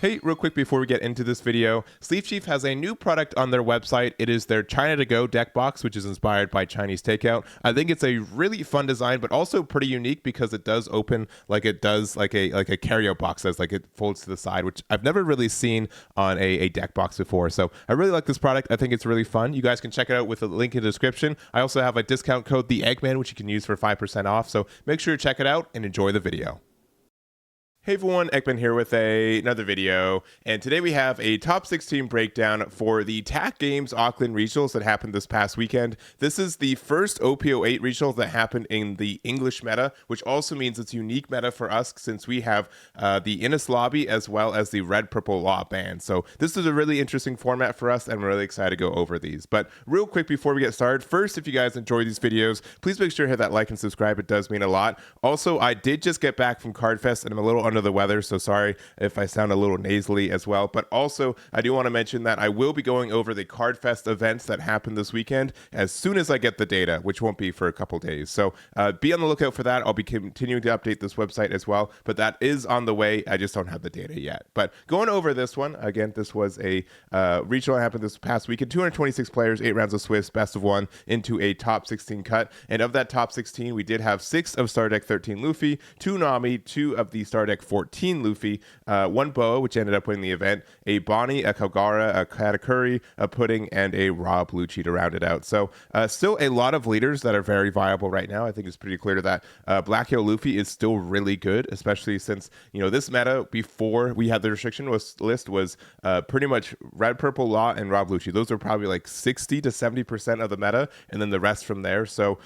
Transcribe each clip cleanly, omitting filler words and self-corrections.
Hey, real quick before we get into this video, Sleeve Chief has a new product on their website. It is their China to Go deck box, which is inspired by Chinese takeout. I think it's a really fun design, but also pretty unique because it does open like it does like a carryout box, as like it folds to the side, which I've never really seen on a deck box before. So I really like this product. I think it's really fun. You guys can check it out with a link in the description. I also have a discount code, the Eggman, which you can use for 5% off. So make sure to check it out and enjoy the video. Hey everyone, Eggman here with another video, and today we have a top 16 breakdown for the TAC Games Auckland regionals that happened this past weekend. This is the first OP08 regional that happened in the English meta, which also means it's unique meta for us since we have the Innis Lobby as well as the Red Purple Law ban. So this is a really interesting format for us, and we're really excited to go over these. But real quick before we get started, first, if you guys enjoy these videos, please make sure to hit that like and subscribe. It does mean a lot. Also, I did just get back from Cardfest, and I'm a little under the weather, so sorry if I sound a little nasally as well. But also, I do want to mention that I will be going over the Cardfest events that happened this weekend as soon as I get the data, which won't be for a couple days. So be on the lookout for that. I'll be continuing to update this website as well, but that is on the way. I just don't have the data yet. But going over this one, again, this was a regional that happened this past weekend. 226 players, 8 rounds of Swiss, best of 1 into a top 16 cut. And of that top 16, we did have 6 of Star Deck 13 Luffy, 2 Nami, 2 of the Star Deck 14 Luffy, 1 Boa, which ended up winning the event, a Bonney, a Kalgara, a Katakuri, a Pudding, and a Rob Lucci to round it out. So still a lot of leaders that are very viable right now. I think it's pretty clear that Black Hill Luffy is still really good, especially since, you know, this meta before we had the restriction list was pretty much Red Purple Law and Rob Lucci. Those are probably like 60 to 70% of the meta, and then the rest from there. So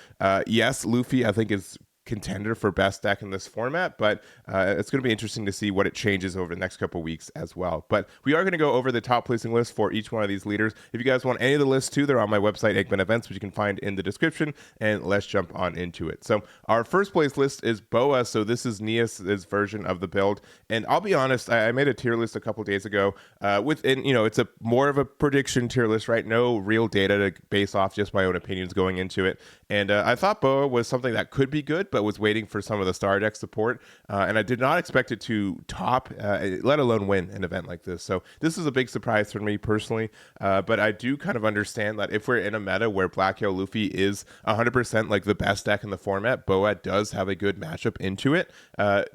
yes, Luffy I think is contender for best deck in this format, but it's going to be interesting to see what it changes over the next couple weeks as well. But we are going to go over the top placing list for each one of these leaders. If you guys want any of the lists too, they're on my website, Eggman Events, which you can find in the description, and let's jump on into it. So our first place list is Boa, so this is Neiss' version of the build, and I'll be honest, I made a tier list a couple days ago within, you know, it's a more of a prediction tier list, right? No real data to base off, just my own opinions going into it, and I thought Boa was something that could be good, but was waiting for some of the Star Deck support, and I did not expect it to top, let alone win an event like this. So this is a big surprise for me personally, but I do kind of understand that if we're in a meta where Black Hill Luffy is 100% like the best deck in the format, Boa does have a good matchup into it.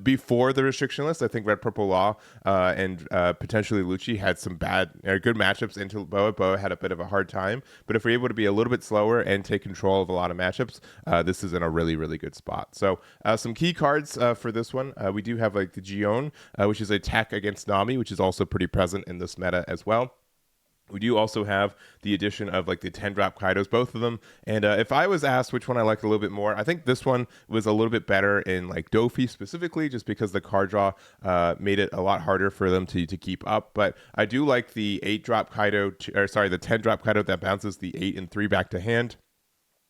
Before the restriction list, I think Red Purple Law and potentially Lucci had some good matchups into Boa. Boa had a bit of a hard time, but if we're able to be a little bit slower and take control of a lot of matchups, this is in a really, really good spot. So some key cards for this one, we do have like the Johan, which is a tech against Nami, which is also pretty present in this meta as well. We do also have the addition of like the 10-drop Kaidos, both of them. And if I was asked which one I liked a little bit more, I think this one was a little bit better in like Dofi specifically, just because the card draw made it a lot harder for them to keep up. But I do like the 8-drop Kaido, the 10-drop Kaido that bounces the 8 and 3 back to hand.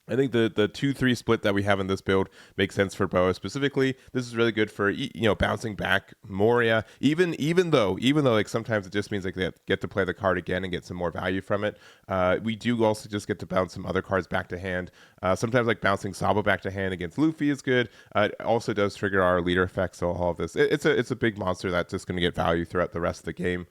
I think the 2-3 split that we have in this build makes sense for Boa specifically. This is really good for, you know, bouncing back Moria, even though like sometimes it just means like they get to play the card again and get some more value from it. We do also just get to bounce some other cards back to hand. Sometimes like bouncing Sabo back to hand against Luffy is good. It also does trigger our leader effect, so all of this. It's a big monster that's just going to get value throughout the rest of the game.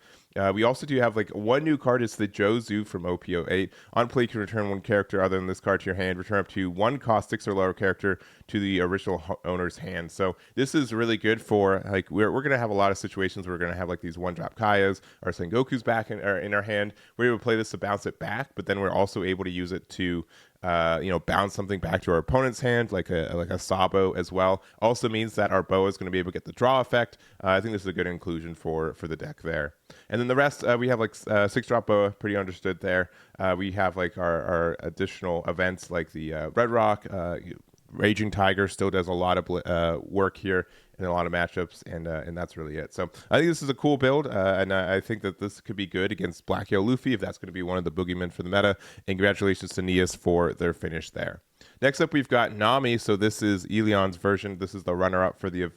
We also do have like one new card. It's the Jozu from OP08. On play, you can return 1 character other than this card to your hand. Return up to 1 cost 6 or lower character to the original owner's hand. So this is really good for like we're going to have a lot of situations where we're going to have like these 1-drop Kayas or Sengoku's back in our hand. We're able to play this to bounce it back, but then we're also able to use it to bounce something back to our opponent's hand, like a Sabo as well. Also means that our Boa is going to be able to get the draw effect. I think this is a good inclusion for the deck there. And then the rest, we have like 6-drop Boa, pretty understood there. We have like our additional events like the Red Rock, Raging Tiger still does a lot of work here in a lot of matchups, and that's really it. So I think this is a cool build, and I think that this could be good against Black Hill Luffy if that's going to be one of the boogeymen for the meta. And congratulations to Neiss for their finish there. Next up, we've got Nami. So this is Elyon's version. This is the runner-up for the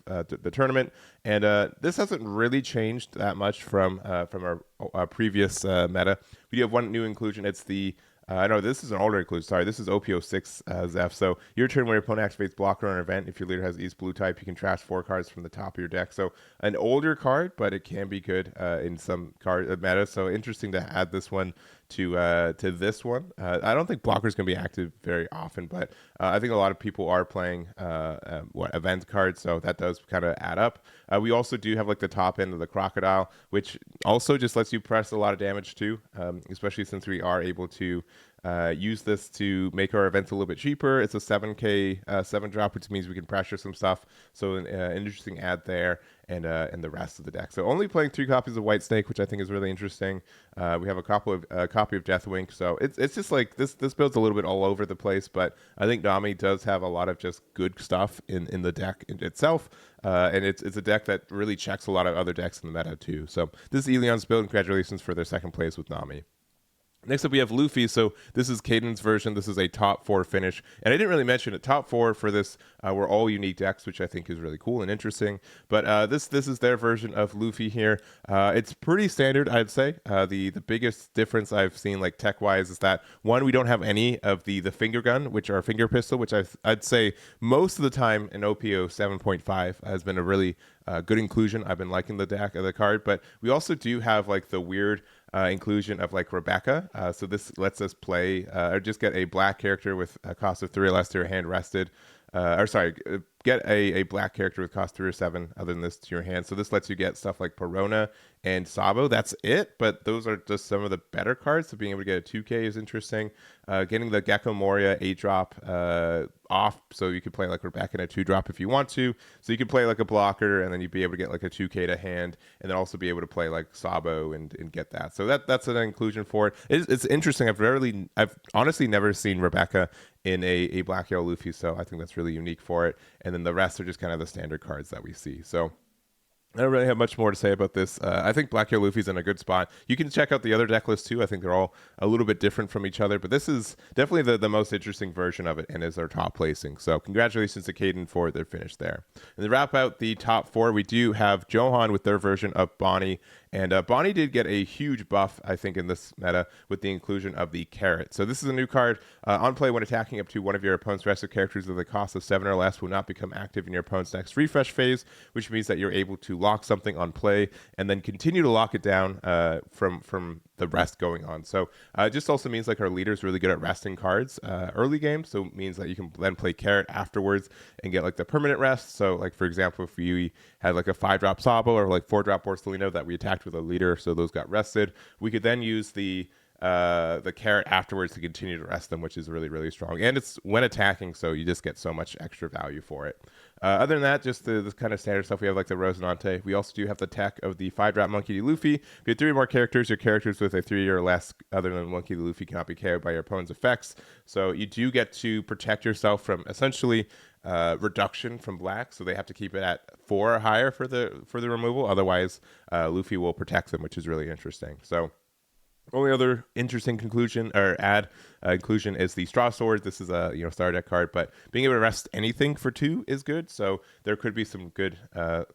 tournament, and this hasn't really changed that much from our previous meta. We do have one new inclusion. It's the I know this is an older inclusion. Sorry, this is OP06 Zeph. So your turn when your opponent activates blocker on an event, if your leader has East blue type, you can trash 4 cards from the top of your deck. So an older card, but it can be good in some card meta. So interesting to add this one to this one. I don't think blockers can be active very often, but I think a lot of people are playing event cards, so that does kind of add up. We also do have like the top end of the crocodile, which also just lets you press a lot of damage too, especially since we are able to use this to make our events a little bit cheaper. It's a 7k 7 drop, which means we can pressure some stuff. So an interesting add there, and the rest of the deck. So only playing 3 copies of White Snake, which I think is really interesting. We have a copy of Deathwing. So it's just like this build's a little bit all over the place, but I think Nami does have a lot of just good stuff in the deck itself. And it's a deck that really checks a lot of other decks in the meta too. So this is Elyon's build. Congratulations for their second place with Nami. Next up, we have Luffy. So this is Keden's version. This is a top 4 finish. And I didn't really mention it. Top 4 for this were all unique decks, which I think is really cool and interesting. But this is their version of Luffy here. It's pretty standard, I'd say. The biggest difference I've seen, like tech-wise, is that, one, we don't have any of the finger gun, which are finger pistol, which I'd say most of the time in OP07.5 has been a really good inclusion. I've been liking the deck of the card. But we also do have like the weird inclusion of like Rebecca. So this lets us play or just get a black character with a cost of 3 or less to your hand rested. Get a black character with cost 3 or 7 other than this to your hand. So this lets you get stuff like Perona and Sabo. That's it, but those are just some of the better cards. So being able to get a 2K is interesting. Getting the Gecko Moria 8-drop off, so you could play like Rebecca in a 2-drop if you want to. So you could play like a blocker, and then you'd be able to get like a 2K to hand, and then also be able to play like Sabo and get that. So that's an inclusion for it. It's interesting. I've honestly never seen Rebecca in a Black Yellow Luffy, so I think that's really unique for it. And then the rest are just kind of the standard cards that we see. So I don't really have much more to say about this. I think Black Yellow Luffy's in a good spot. You can check out the other deck list too. I think they're all a little bit different from each other, but this is definitely the most interesting version of it and is their top placing. So congratulations to Keden for their finish there. And to wrap out the top 4, we do have Johan with their version of Bonney. And Bonney did get a huge buff, I think, in this meta with the inclusion of the Carrot. So this is a new card. On play, when attacking up to one of your opponent's rested characters with a cost of 7 or less will not become active in your opponent's next refresh phase, which means that you're able to lock something on play and then continue to lock it down from the rest going on. So it just also means like our leader's really good at resting cards early game. So it means that you can then play Carrot afterwards and get like the permanent rest. So like, for example, if we had like a 5-drop Sabo or like 4-drop Borsellino that we attacked with a leader, so those got rested, we could then use the Carrot afterwards to continue to rest them, which is really, really strong. And it's when attacking, so you just get so much extra value for it. Other than that, just the kind of standard stuff. We have like the Rosinante. We also do have the tech of the 5-drop Monkey.D.Luffy. If you have 3 or more characters, your characters with a 3 or less other than Monkey.D.Luffy cannot be KO'd by your opponent's effects. So you do get to protect yourself from essentially reduction from black. So they have to keep it at 4 or higher for the removal. Otherwise, Luffy will protect them, which is really interesting. So only other interesting conclusion or inclusion is the Straw Sword. This is a star deck card, but being able to rest anything for 2 is good. So there could be some good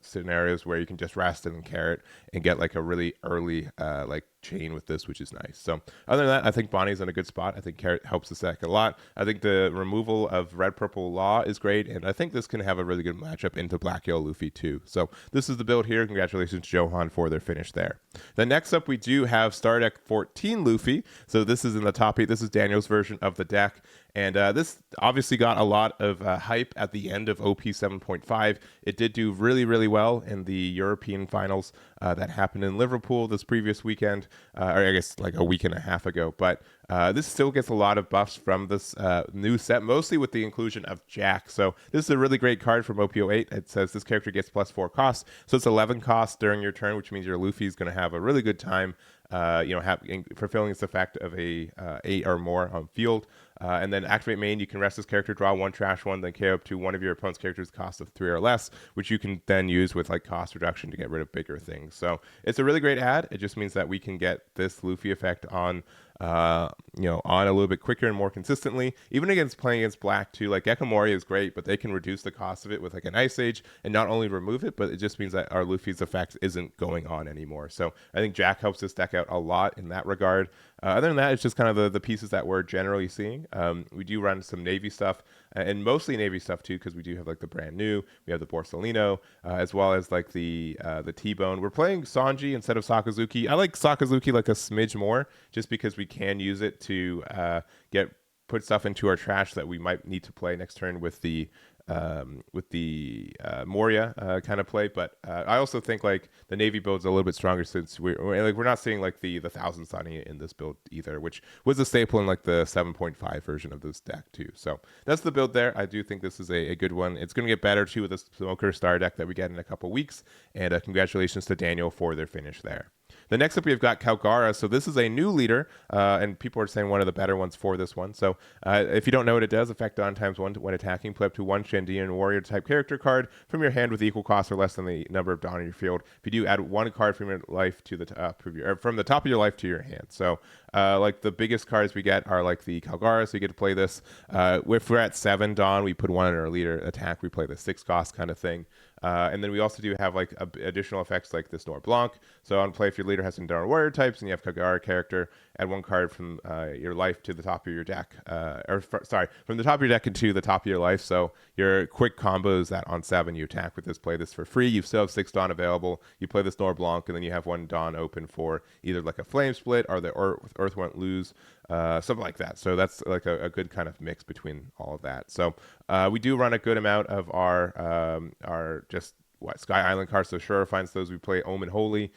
scenarios where you can just rest and Carrot and get like a really early like chain with this, which is nice. So other than that, I think Bonnie's in a good spot. I think Carrot helps the deck a lot. I think the removal of red purple Law is great, and I think this can have a really good matchup into Black Yellow Luffy too. So this is the build here. Congratulations to Johan for their finish there. Then next up, we do have Star Deck 14 Luffy. So this is in the top 8. This is Daniel's version of the deck. And this obviously got a lot of hype at the end of OP7.5. It did do really, really well in the European finals that happened in Liverpool this previous weekend, or I guess like a week and a half ago. But this still gets a lot of buffs from this new set, mostly with the inclusion of Jack. So this is a really great card from OP08. It says this character gets +4 costs. So it's 11 costs during your turn, which means your Luffy is going to have a really good time fulfilling its effect of a 8 or more on field. And then activate main, you can rest this character, draw 1, trash 1, then KO up to one of your opponent's characters' cost of 3 or less, which you can then use with like cost reduction to get rid of bigger things. So it's a really great add. It just means that we can get this Luffy effect on on a little bit quicker and more consistently, even against playing against black too. Like Gecko Moria is great, but they can reduce the cost of it with like an Ice Age and not only remove it, but it just means that our Luffy's effect isn't going on anymore. So I think Jack helps this deck out a lot in that regard. Other than that, it's just kind of the pieces that we're generally seeing. We do run some Navy stuff, and mostly Navy stuff too, because we do have like the brand new. We have the Borsellino, as well as like the T-Bone. We're playing Sanji instead of Sakazuki. I like Sakazuki like a smidge more, just because we can use it to put stuff into our trash that we might need to play next turn with the Moria kind of play. But I also think like the Navy build's a little bit stronger, since we're not seeing like the 1000 Sunny in this build either, which was a staple in like the 7.5 version of this deck too. So that's the build there. I do think this is a good one. It's going to get better too with the Smoker Star deck that we get in a couple weeks. And congratulations to Daniel for their finish there. The next up, we've got Kalgara. So this is a new leader, and people are saying one of the better ones for this one. So if you don't know what it does, effect on _1 when attacking, play up to one Shandian warrior type character card from your hand with equal cost or less than the number of Dawn in your field. If you do, add one card from your life to the top of from the top of your life to your hand. So like the biggest cards we get are like the Kalgara, so you get to play this. If we're at 7 Dawn, we put one in our leader attack. We play the 6 cost kind of thing. And then we also do have like additional effects like this Noir Blanc. So on play, if your leader has some Dawn warrior types and you have Kalgara character, add one card from your life to the top of your deck, from the top of your deck into the top of your life. So your quick combo is that on 7 you attack with this, play this for free. You still have 6 Dawn available. You play this Noir Blanc, and then you have 1 Dawn open for either like a Flame Split or the Earth Won't Lose. Something like that. So that's like a good kind of mix between all of that. So we do run a good amount of our just Sky Island cards. So Shura finds those. We play Omen Holy.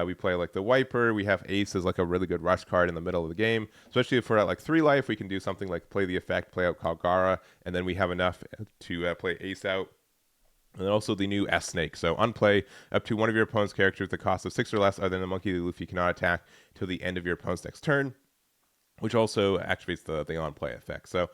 We play like the Wiper. We have Ace as like a really good rush card in the middle of the game. Especially if we're at like 3 life, we can do something like play the effect, play out Kalgara, and then we have enough to play Ace out. And then also the new S-Snake. So unplay up to one of your opponent's characters at the cost of 6 or less, other than the Monkey-D.Luffy cannot attack till the end of your opponent's next turn, which also activates the on-play effect. So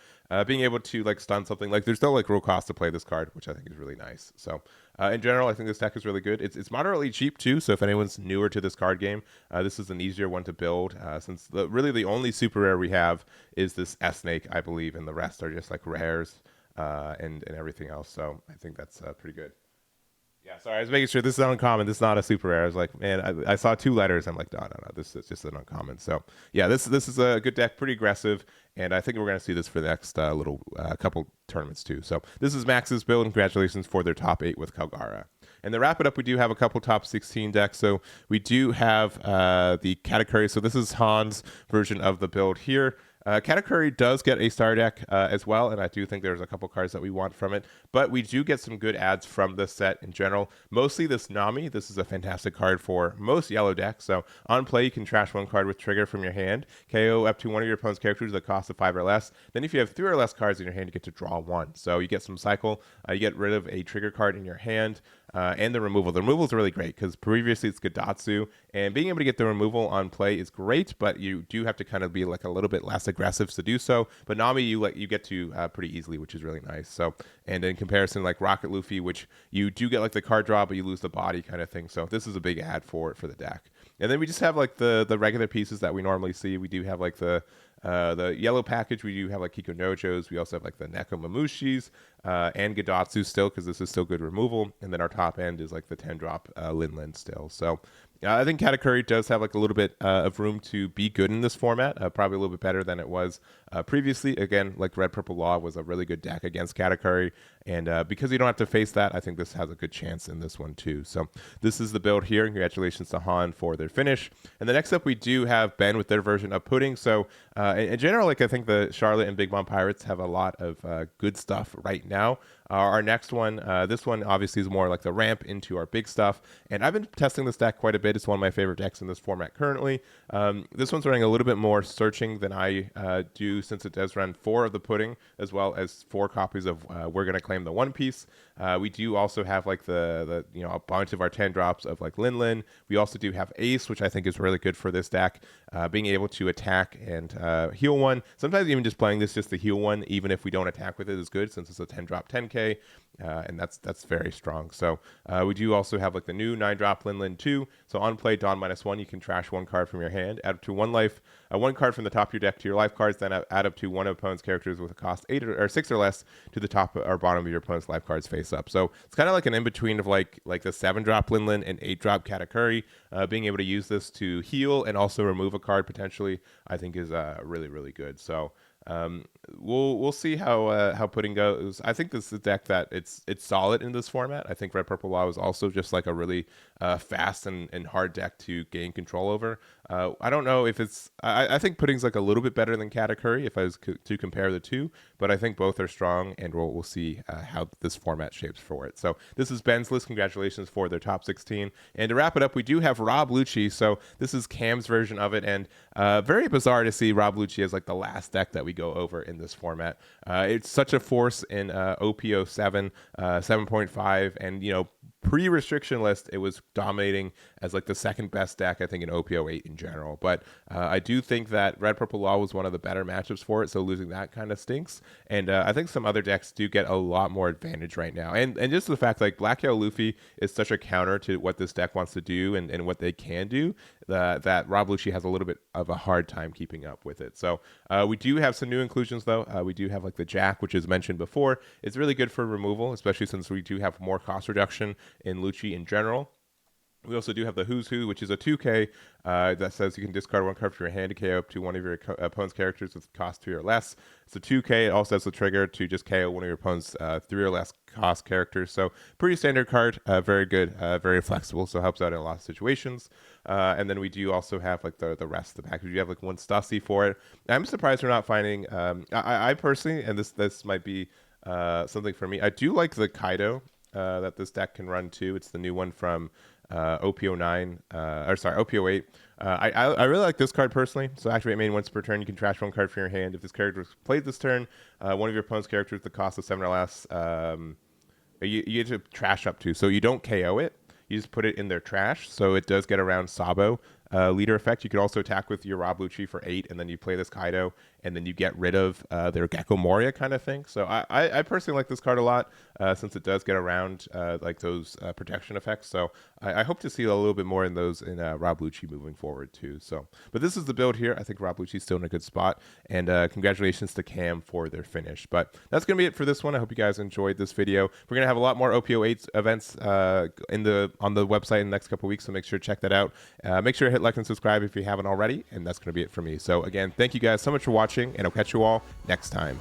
being able to like stun something, like there's no like real cost to play this card, which I think is really nice. So in general, I think this deck is really good. It's moderately cheap too, so if anyone's newer to this card game, this is an easier one to build, since really the only super rare we have is this S-Snake, I believe, and the rest are just like rares and everything else. So I think that's pretty good. Yeah, sorry, I was making sure this is uncommon. This is not a super rare. I was like, man, I saw 2 letters. I'm like, no, this is just an uncommon. So yeah, this is a good deck, pretty aggressive, and I think we're going to see this for the next couple tournaments too. So this is Max's build, and congratulations for their top 8 with Kalgara. And to wrap it up, we do have a couple top 16 decks. So we do have the Katakuri. So this is Han's version of the build here. Katakuri does get a star deck as well, and I do think there's a couple cards that we want from it, but we do get some good adds from this set in general. Mostly this Nami. This is a fantastic card for most yellow decks. So on play, you can trash 1 card with trigger from your hand, KO up to one of your opponent's characters at the cost of 5 or less. Then if you have 3 or less cards in your hand, you get to draw 1. So you get some cycle. You get rid of a trigger card in your hand. And the removal. The removal is really great because previously it's Gadatsu, and being able to get the removal on play is great, but you do have to kind of be like a little bit less aggressive to do so. But Nami, you get to pretty easily, which is really nice. So, and in comparison, like Rocket Luffy, which you do get like the card draw, but you lose the body kind of thing. So this is a big add for the deck. And then we just have like the regular pieces that we normally see. We do have like the yellow package. We do have like Kiko Nojos. We also have like the Neko Mamushis and Gadatsu still, because this is still good removal. And then our top end is like the 10-drop Linlen still. So I think Katakuri does have like a little bit of room to be good in this format, probably a little bit better than it was previously. Again, like Red Purple Law was a really good deck against Katakuri, and because you don't have to face that, I think this has a good chance in this one too. So this is the build here. Congratulations to Han for their finish. And the next up, we do have Ben with their version of Pudding. So in general, like I think the Charlotte and Big Mom Pirates have a lot of good stuff right now. Our next one, this one obviously is more like the ramp into our big stuff, and I've been testing this deck quite a bit. It's one of my favorite decks in this format currently. This one's running a little bit more searching than I do, since it does run 4 of the Pudding as well as 4 copies of We're Gonna Claim the One Piece. We do also have like the a bunch of our 10 drops of like Linlen. We also do have Ace, which I think is really good for this deck, being able to attack and heal 1. Sometimes even just playing this just to heal 1, even if we don't attack with it, is good, since it's a 10 drop 10k. and that's very strong. So we do also have like the new 9-drop Linlin 2. So on play, Dawn -1, you can trash 1 card from your hand, add up to 1 life, 1 card from the top of your deck to your life cards, then add up to 1 opponent's characters with a cost 8 or 6 or less to the top or bottom of your opponent's life cards face up. So it's kind of like an in-between of like the 7-drop Linlin and 8-drop Katakuri. Being able to use this to heal and also remove a card potentially, I think is really, really good. So we'll see how Pudding goes. I think this is a deck that it's solid in this format. I think Red Purple Law is also just like a really fast and hard deck to gain control over. I don't know if it's I think Pudding's like a little bit better than Katakuri if I was to compare the two, but I think both are strong, and we'll see how this format shapes for it. So this is Ben's list. Congratulations for their top 16. And to wrap it up, we do have Rob Lucci. So this is Cam's version of it, and very bizarre to see Rob Lucci as like the last deck that we go over in this format. It's such a force in OP07 7.5, and pre-restriction list, it was dominating as like the second best deck, I think, in OP08 in general. But I do think that Red Purple Law was one of the better matchups for it, so losing that kind of stinks. And I think some other decks do get a lot more advantage right now. And just the fact like Black Yellow Luffy is such a counter to what this deck wants to do and what they can do, that Rob Lucci has a little bit of a hard time keeping up with it. So we do have some new inclusions though. We do have like the Jack, which is mentioned before. It's really good for removal, especially since we do have more cost reduction in Lucci in general. We also do have the Who's Who, which is a 2K that says you can discard 1 card from your hand to KO up to 1 of your opponent's characters with cost 3 or less. It's a 2K. It also has the trigger to just KO 1 of your opponent's 3 or less cost characters. So pretty standard card, very good, very flexible, so helps out in a lot of situations. And then we do also have like the rest of the package. You have like 1 Stussy for it. I'm surprised we're not finding. I personally, and this might be something for me, I do like the Kaido that this deck can run too. It's the new one from OP09, OP08. I really like this card personally. So activate main once per turn. You can trash 1 card from your hand. If this character was played this turn, 1 of your opponent's characters, the cost of 7 or less, you get to trash up to. So you don't KO it. You just put it in their trash. So it does get around Sabo leader effect. You could also attack with your Rob Lucci for 8, and then you play this Kaido, and then you get rid of their Gecko Moria kind of thing. So I personally like this card a lot since it does get around like those protection effects. So I hope to see a little bit more in those in Rob Lucci moving forward too. So, but this is the build here. I think Rob Lucci's still in a good spot, and congratulations to Cam for their finish. But that's gonna be it for this one. I hope you guys enjoyed this video. We're gonna have a lot more OP08 events on the website in the next couple weeks, so make sure to check that out. Make sure to hit like and subscribe if you haven't already, and that's gonna be it for me. So again, thank you guys so much for watching, and I'll catch you all next time.